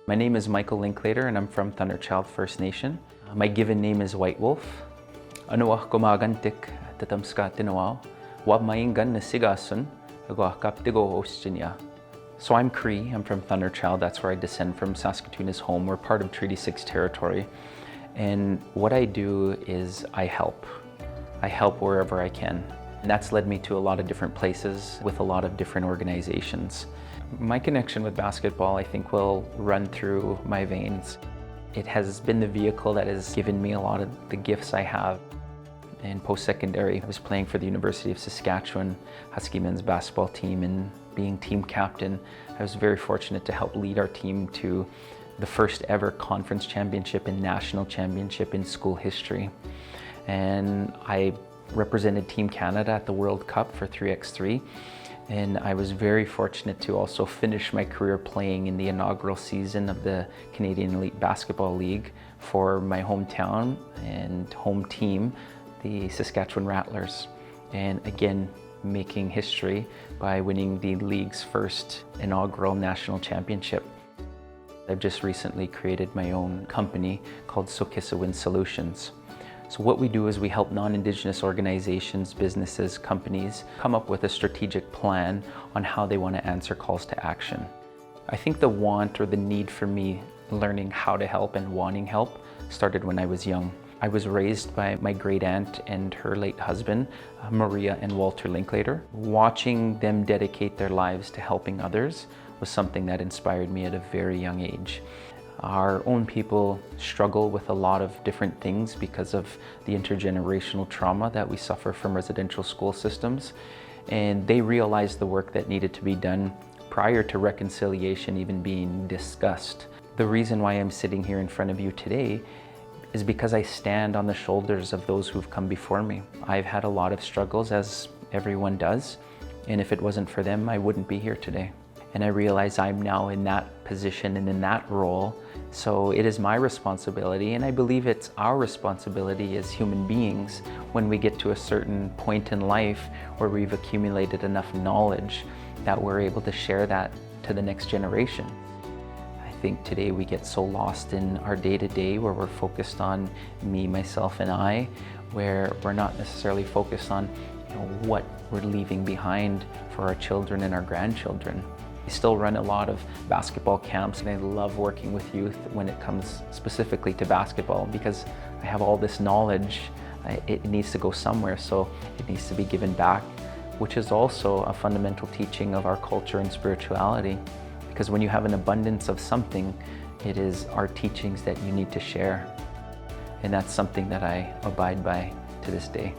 My name is Michael Linklater and I'm from Thunderchild First Nation. My given name is White Wolf. Anuah kumagantik tatamska tinawaw. Wab maingan na sigasun. Agwa kaptigo ostinya. So I'm Cree, I'm from Thunderchild, that's where I descend from. Saskatoon is home, we're part of Treaty 6 territory. And what I do is I help. I help wherever I can. And that's led me to a lot of different places with a lot of different organizations. My connection with basketball, I think, will run through my veins. It has been the vehicle that has given me a lot of the gifts I have. In post-secondary, I was playing for the University of Saskatchewan Husky men's basketball team, and being team captain, I was very fortunate to help lead our team to the first ever conference championship and national championship in school history. And I represented Team Canada at the World Cup for 3x3. And I was very fortunate to also finish my career playing in the inaugural season of the Canadian Elite Basketball League for my hometown and home team, the Saskatchewan Rattlers. And again, making history by winning the league's first inaugural national championship. I've just recently created my own company called Sokisawin Solutions. So what we do is we help non-Indigenous organizations, businesses, companies come up with a strategic plan on how they want to answer calls to action. I think the want or the need for me learning how to help and wanting help started when I was young. I was raised by my great aunt and her late husband, Maria and Walter Linklater. Watching them dedicate their lives to helping others was something that inspired me at a very young age. Our own people struggle with a lot of different things because of the intergenerational trauma that we suffer from residential school systems. And they realized the work that needed to be done prior to reconciliation even being discussed. The reason why I'm sitting here in front of you today is because I stand on the shoulders of those who've come before me. I've had a lot of struggles, as everyone does, and if it wasn't for them, I wouldn't be here today. And I realize I'm now in that position and in that role, so it is my responsibility, and I believe it's our responsibility as human beings when we get to a certain point in life where we've accumulated enough knowledge that we're able to share that to the next generation. I think today we get so lost in our day-to-day where we're focused on me, myself, and I, where we're not necessarily focused on what we're leaving behind for our children and our grandchildren. I still run a lot of basketball camps, and I love working with youth when it comes specifically to basketball because I have all this knowledge. It needs to go somewhere, so it needs to be given back, which is also a fundamental teaching of our culture and spirituality. Because when you have an abundance of something, it is our teachings that you need to share. And that's something that I abide by to this day.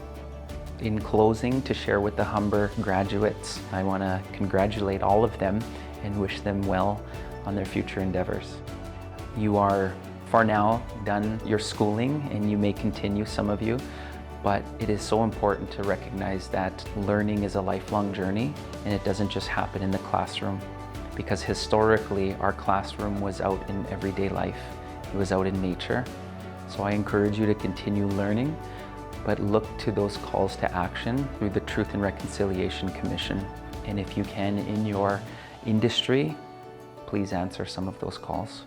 In closing, to share with the Humber graduates, I want to congratulate all of them and wish them well on their future endeavors. You are, for now, done your schooling, and you may continue, some of you, but it is so important to recognize that learning is a lifelong journey, and it doesn't just happen in the classroom. Because historically, our classroom was out in everyday life. It was out in nature. So I encourage you to continue learning, but look to those calls to action through the Truth and Reconciliation Commission. And if you can, in your industry, please answer some of those calls.